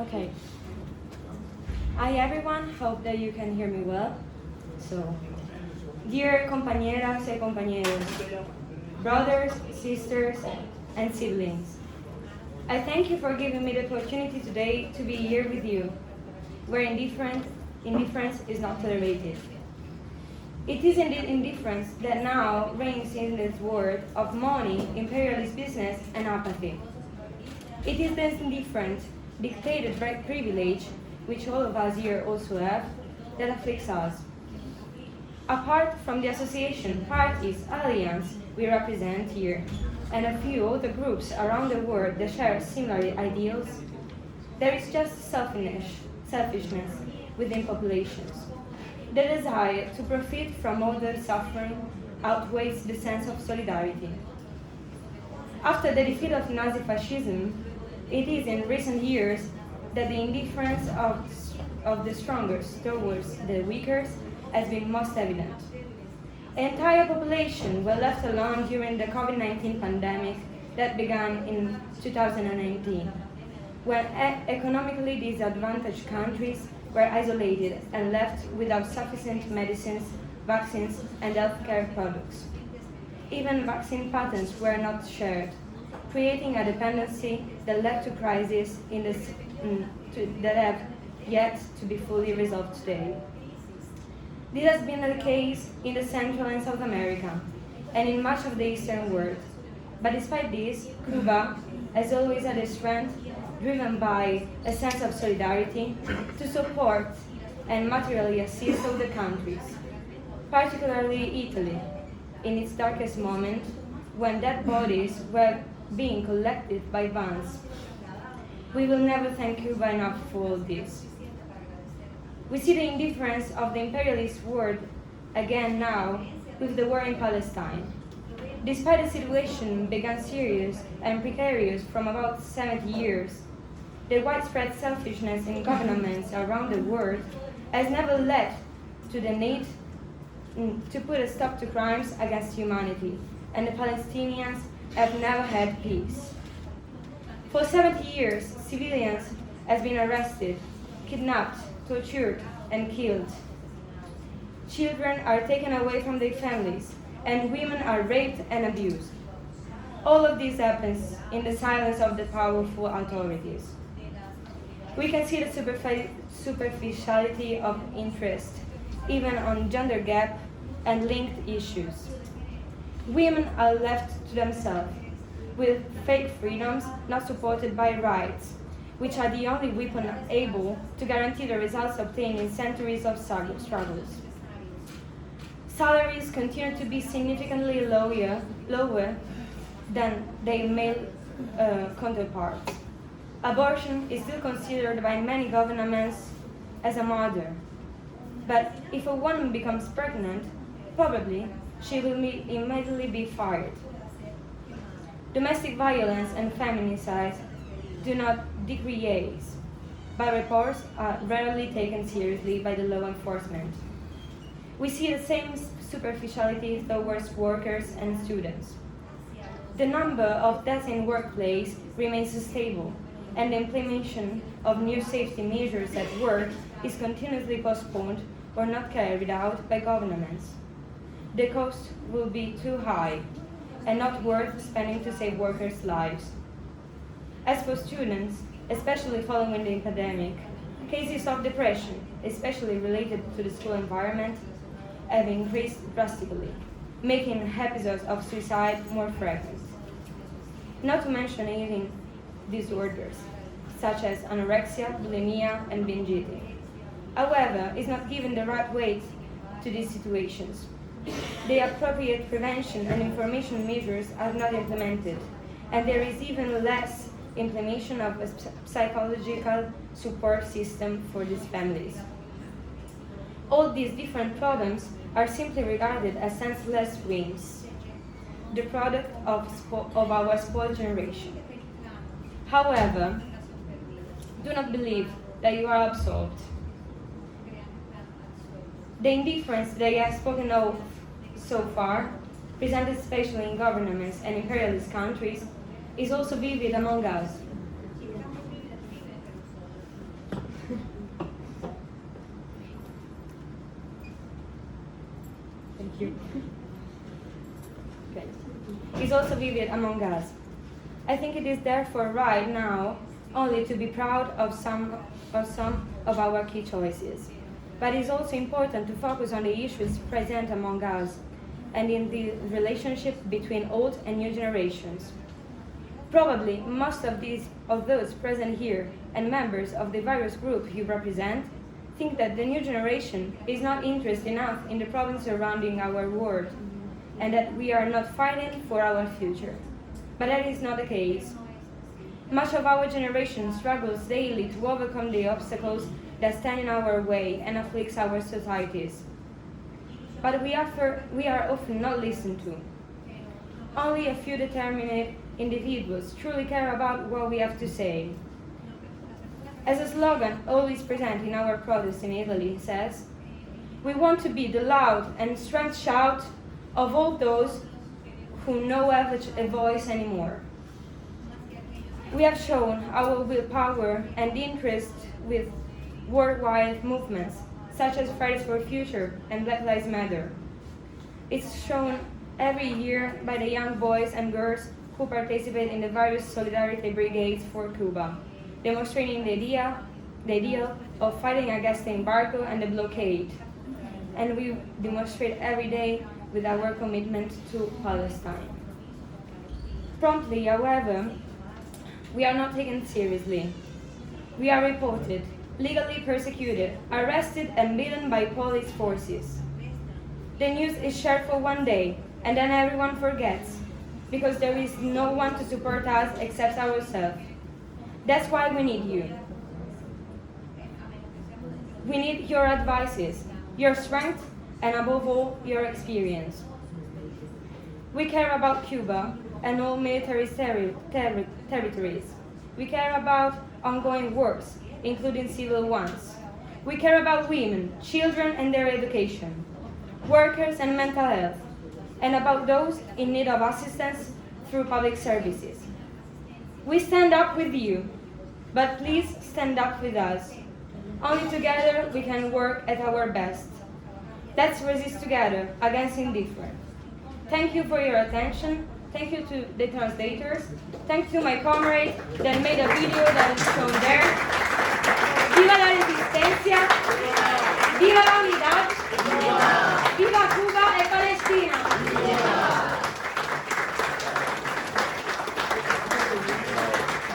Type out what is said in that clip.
Okay. Hi everyone, hope that you can hear me well. So, dear compañeras y compañeros, brothers, sisters, and siblings, I thank you for giving me the opportunity today to be here with you, where indifference is not tolerated. It is indeed indifference that now reigns in this world of money, imperialist business, and apathy. It is this indifference dictated by privilege, which all of us here also have, that afflicts us. Apart from the association, parties, alliance we represent here, and a few other groups around the world that share similar ideals, there is just selfishness within populations. The desire to profit from others' suffering outweighs the sense of solidarity. After the defeat of Nazi fascism, it is in recent years that the indifference of the strongest towards the weaker has been most evident. The entire population were left alone during the COVID-19 pandemic that began in 2019, when economically disadvantaged countries were isolated and left without sufficient medicines, vaccines, and healthcare products. Even vaccine patents were not shared, creating a dependency that led to crises that have yet to be fully resolved today. This has been the case in the Central and South America, and in much of the Eastern world. But despite this, Cuba has always had a strength driven by a sense of solidarity to support and materially assist other countries, particularly Italy, in its darkest moment, when dead bodies were being collected by vans. We will never thank Cuba enough for all this. We see the indifference of the imperialist world again now with the war in Palestine. Despite the situation began serious and precarious from about 70 years, the widespread selfishness in governments around the world has never led to the need to put a stop to crimes against humanity, and the Palestinians have never had peace. For 70 years, civilians have been arrested, kidnapped, tortured, and killed. Children are taken away from their families, and women are raped and abused. All of this happens in the silence of the powerful authorities. We can see the superficiality of interest, even on gender gap and linked issues. Women are left to themselves, with fake freedoms not supported by rights, which are the only weapon able to guarantee the results obtained in centuries of struggles. Salaries continue to be significantly lower than their male counterparts. Abortion is still considered by many governments as a murder. But if a woman becomes pregnant, probably she will immediately be fired. Domestic violence and feminicide do not decrease, but reports are rarely taken seriously by the law enforcement. We see the same superficiality towards workers and students. The number of deaths in workplace remains stable, and the implementation of new safety measures at work is continuously postponed or not carried out by governments. The cost will be too high and not worth spending to save workers' lives. As for students, especially following the epidemic, cases of depression, especially related to the school environment, have increased drastically, making episodes of suicide more frequent. Not to mention eating disorders, such as anorexia, bulimia, and binge eating. However, it's not given the right weight to these situations. The appropriate prevention and information measures are not implemented, and there is even less implementation of a psychological support system for these families. All these different problems are simply regarded as senseless whims, the product of our spoiled generation. However, do not believe that you are absolved. The indifference that I have spoken of so far, presented especially in governments and imperialist countries, is also vivid among us. Thank you. Okay. Is also vivid among us. I think it is therefore right now only to be proud of some of our key choices. But it is also important to focus on the issues present among us and in the relationship between old and new generations. Probably most of those present here and members of the various groups you represent think that the new generation is not interested enough in the problems surrounding our world and that we are not fighting for our future. But that is not the case. Much of our generation struggles daily to overcome the obstacles that stand in our way and afflicts our societies. But we are often not listened to. Only a few determined individuals truly care about what we have to say. As a slogan always present in our protest in Italy says, we want to be the loud and strong shout of all those who no have a voice anymore. We have shown our willpower and interest with worldwide movements, such as Fridays for Future and Black Lives Matter. It's shown every year by the young boys and girls who participate in the various solidarity brigades for Cuba, demonstrating the idea of fighting against the embargo and the blockade. And we demonstrate every day with our commitment to Palestine. Promptly, however, we are not taken seriously. We are reported, legally persecuted, arrested and beaten by police forces. The news is shared for one day, and then everyone forgets, because there is no one to support us except ourselves. That's why we need you. We need your advices, your strength, and above all, your experience. We care about Cuba and all military territories. We care about ongoing wars, including civil ones. We care about women, children and their education, workers and mental health, and about those in need of assistance through public services. We stand up with you, but please stand up with us. Only together we can work at our best. Let's resist together against indifference. Thank you for your attention. Thank you to the translators. Thank you to my comrade that made a video that is shown there. Viva la resistencia! Viva la unidad!